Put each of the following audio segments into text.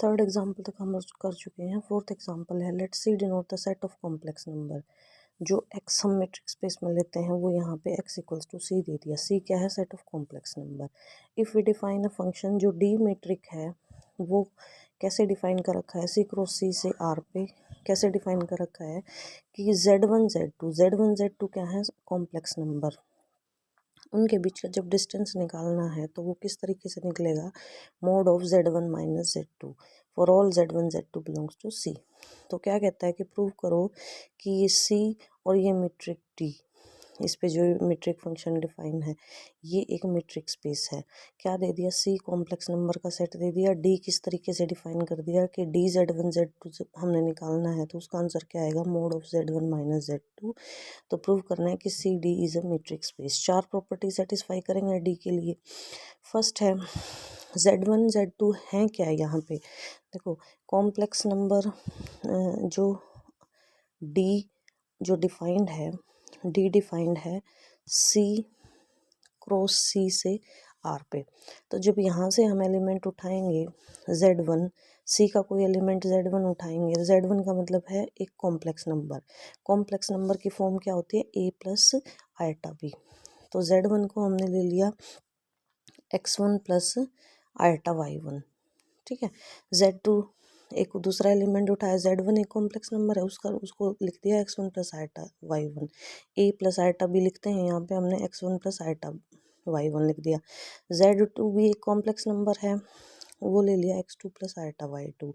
Third example तक हम कर चुके हैं। फोर्थ एग्जाम्पल है, let's see denote the set of complex number. जो एक्स हम मेट्रिक स्पेस में लेते हैं वो यहाँ पे एक्स इक्वल्स टू सी दे दिया। सी क्या है? Set of complex number. If we define a function, जो डी मेट्रिक है वो कैसे डिफाइन कर रखा है? सी क्रॉस सी से आर पे कैसे डिफाइन कर रखा है कि Z1 Z2 क्या है? Complex number. उनके बीच का जब डिस्टेंस निकालना है तो वो किस तरीके से निकलेगा? Mod of Z1 minus Z2 for all Z1 Z2 belongs to C। तो क्या कहता है कि प्रूव करो कि ये C और ये मीट्रिक D, इस पे जो मीट्रिक फंक्शन डिफाइन है, ये एक मीट्रिक स्पेस है। क्या दे दिया? C कॉम्प्लेक्स नंबर का सेट दे दिया। D किस तरीके से डिफाइन कर दिया कि D Z1 Z2 हमने निकालना है तो उसका आंसर क्या आएगा? Mod of Z1 minus Z2। तो प्रूव करना है कि C D is a metric space. चार प्रॉपर्टी सेटिस्फाई करेंगे डी के लिए। फर्स्ट है, Z1 Z2 हैं क्या यहाँ पे? देखो, कॉम्प्लेक्स नंबर जो डी जो डिफाइंड है, डी डिफाइंड है सी क्रॉस सी से आर पे। तो जब यहाँ से हम एलिमेंट उठाएंगे Z1, सी का कोई एलिमेंट Z1 उठाएंगे, Z1 का मतलब है एक कॉम्प्लेक्स नंबर। कॉम्प्लेक्स नंबर की फॉर्म क्या होती है? A plus iota B. तो Z1 को हमने ले लिया X1 प्लस आयटा Y1, ठीक है। Z2 एक दूसरा एलिमेंट उठाया, Z1 एक कॉम्प्लेक्स नंबर है, उसको लिख दिया X1 plus iota Y1। A plus iota B लिखते हैं, यहाँ पे हमने X1 प्लस आयटा Y1 लिख दिया। Z2 भी एक कॉम्प्लेक्स नंबर है, वो ले लिया X2 प्लस आयटा Y2।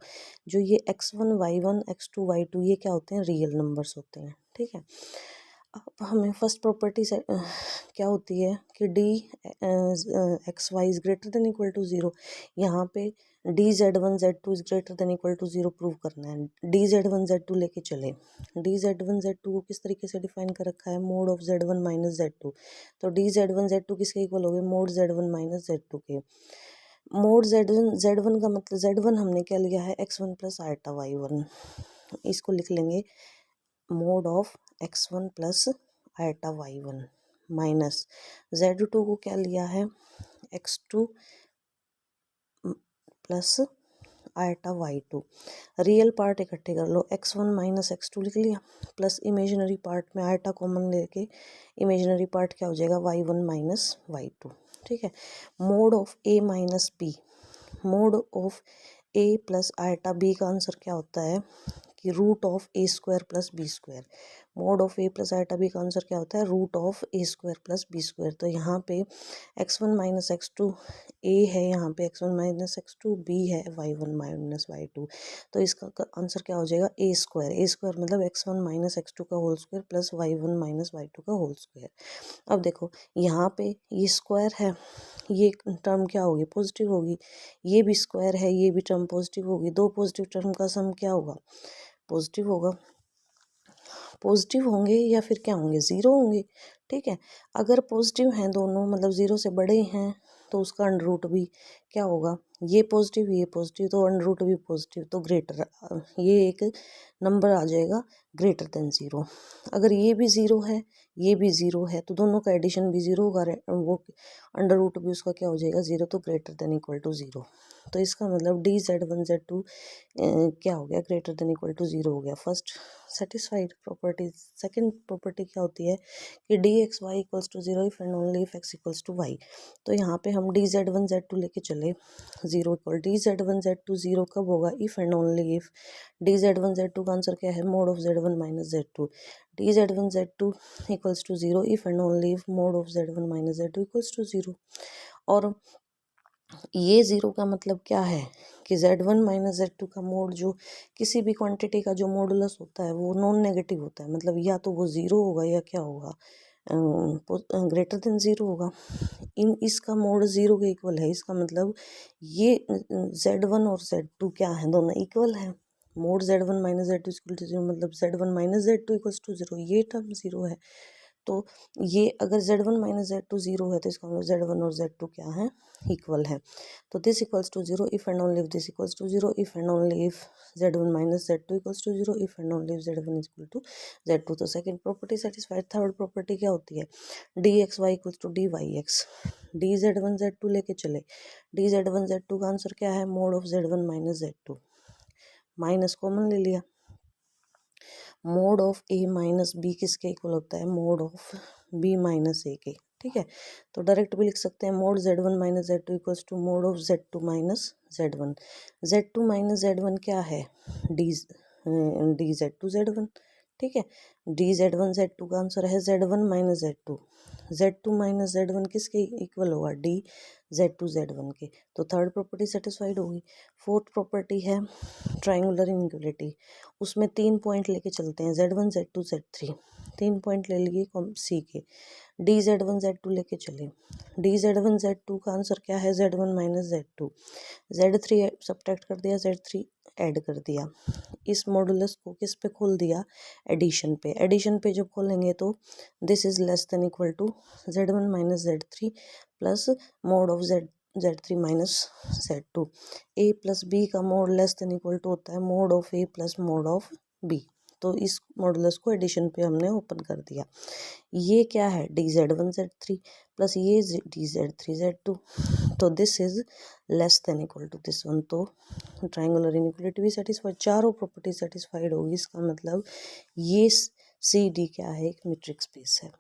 जो ये X1 Y1 X2 Y2 ये क्या होते हैं? रियल नंबर्स होते हैं, ठीक है। अब हमें फर्स्ट प्रॉपर्टी से क्या होती है कि D X Y is greater than equal to zero. यहाँ पे D Z1 Z2 is greater than equal to zero prove करना है। D Z1 Z2 लेके चले। D Z1 Z2 को किस तरीके से डिफाइन कर रखा है? Mod of Z1 minus Z2। तो D Z1 Z2 किसके इक्वल हो गए? मोड Z1 माइनस Z2 के। मोड Z1 का मतलब Z1 हमने क्या लिया है? X1 plus iota Y1। इसको लिख लेंगे mode of X1 plus iota Y1 minus Z2 को क्या लिया है? X2 plus eta Y2। Real part इकट्ठे कर लो, X1 माइनस X2 लिख लिया, प्लस इमेजिनरी पार्ट में आयटा कॉमन लेके इमेजिनरी पार्ट क्या हो जाएगा? Y1 माइनस Y2, ठीक है। Mod of A minus B, mod of A plus iota B का आंसर क्या होता है कि root of A square plus B square. Mod of A plus iota B का आंसर क्या होता है? Root of A square plus B square. तो यहाँ पे X1 माइनस X2 ए है, यहाँ पे X1 माइनस X2 बी है, Y1 माइनस Y2। तो इसका आंसर क्या हो जाएगा? ए स्क्वायर। ए स्क्वायर मतलब X1 माइनस X2 का whole square plus Y1 minus Y2 का होल स्क्वायर। अब देखो यहाँ पे ये स्क्वायर है, ये टर्म क्या होगी? पॉजिटिव होगी। ये भी स्क्वायर है, ये भी टर्म पॉजिटिव होगी। दो पॉजिटिव टर्म का सम क्या होगा? पॉजिटिव होगा। पॉजिटिव होंगे या फिर क्या होंगे? ज़ीरो होंगे, ठीक है। अगर पॉजिटिव हैं दोनों, मतलब ज़ीरो से बड़े हैं, तो उसका अंडर रूट भी क्या होगा? ये पॉजिटिव तो अंडर रूट भी पॉजिटिव, तो ग्रेटर, ये एक नंबर आ जाएगा ग्रेटर देन ज़ीरो। अगर ये भी ज़ीरो है, ये भी ज़ीरो है, तो दोनों का एडिशन भी ज़ीरो होगा, वो अंडर रूट भी उसका क्या हो जाएगा? ज़ीरो, तो greater than equal to zero. तो इसका मतलब D Z1 Z2 क्या हो गया? Greater than equal to zero हो गया। First satisfied property. Second property क्या होती है कि DXY equals to zero if and only if X equals to Y. तो यहाँ पे हम D Z1 Z2 लेके चले, zero equal D Z1 Z2 zero कब होगा? If and only if D Z1 Z2 का आंसर क्या है? Mod of Z1 minus Z2। D Z1 Z2 equals to zero if and only if mod of Z1 minus Z2 equals to zero. और ये zero का मतलब क्या है कि Z1 माइनस Z2 का मोड, जो किसी भी क्वांटिटी का जो मॉडुलस होता है वो नॉन नेगेटिव होता है, मतलब या तो वो ज़ीरो होगा या क्या होगा? ग्रेटर देन ज़ीरो होगा। इसका मोड ज़ीरो के इक्वल है, इसका मतलब ये Z1 और Z2 क्या है? दोनों इक्वल है। Mod Z1 minus Z2 equal to zero मतलब Z1 minus Z2 equals to zero, ये टर्म ज़ीरो है। तो ये अगर Z1 माइनस Z2 0 है तो इसका मतलब Z1 और Z2 क्या है, इक्वल है। तो this equals to 0 if and only if this equals to 0, if and only if Z1 minus Z2 equals to 0, if and only if Z1 is equal to Z2। तो second property satisfied. Third property क्या होती है, dxy equals to dyx। dz1 z2 लेके चले, dz1 z2 का answer क्या है, mod of z1 minus z2, minus common ले लिया। Mod of A minus B किसके इक्वल होता है, mod of B minus A के, ठीक है। तो डायरेक्ट भी लिख सकते हैं mod z1 minus z2 equals to mod of z2 minus z1। z2 minus z1 क्या है, डी z2 z1, ठीक है। डी z1 z2 का आंसर है z1 minus z2। z2 minus z1 किसके इक्वल होगा, डी z2 z1 के। तो थर्ड प्रॉपर्टी सेटिस्फाइड होगी। फोर्थ प्रॉपर्टी है ट्राइंगुलर इनइक्वलिटी। उसमें 3 पॉइंट लेके चलते हैं, Z1 Z2 Z3, 3 पॉइंट ले लिए सी के। dz1 z2 लेके चले, dz1 z2 का आंसर क्या है, z1 minus z2। z3 subtract कर दिया, z3 ऐड कर दिया। इस मॉडुलस को किस पे खोल दिया, एडिशन पे। एडिशन पे जब खोलेंगे तो this is less than equal to z1 minus z3 plus mod of z3 minus z2। a plus B का mod less than equal to होता है mod of a plus mod of b। तो इस modulus को addition पे हमने open कर दिया। ये क्या है, dz1 z3 प्लस ये dz3 z2। तो this is less than equal to this one. तो ट्राइंगुलर इनइक्वलिटी भी सेटिस्फाइड, चारों प्रॉपर्टी सेटिस्फाइड होगी। इसका मतलब ये सी डी क्या है, एक मीट्रिक स्पेस है।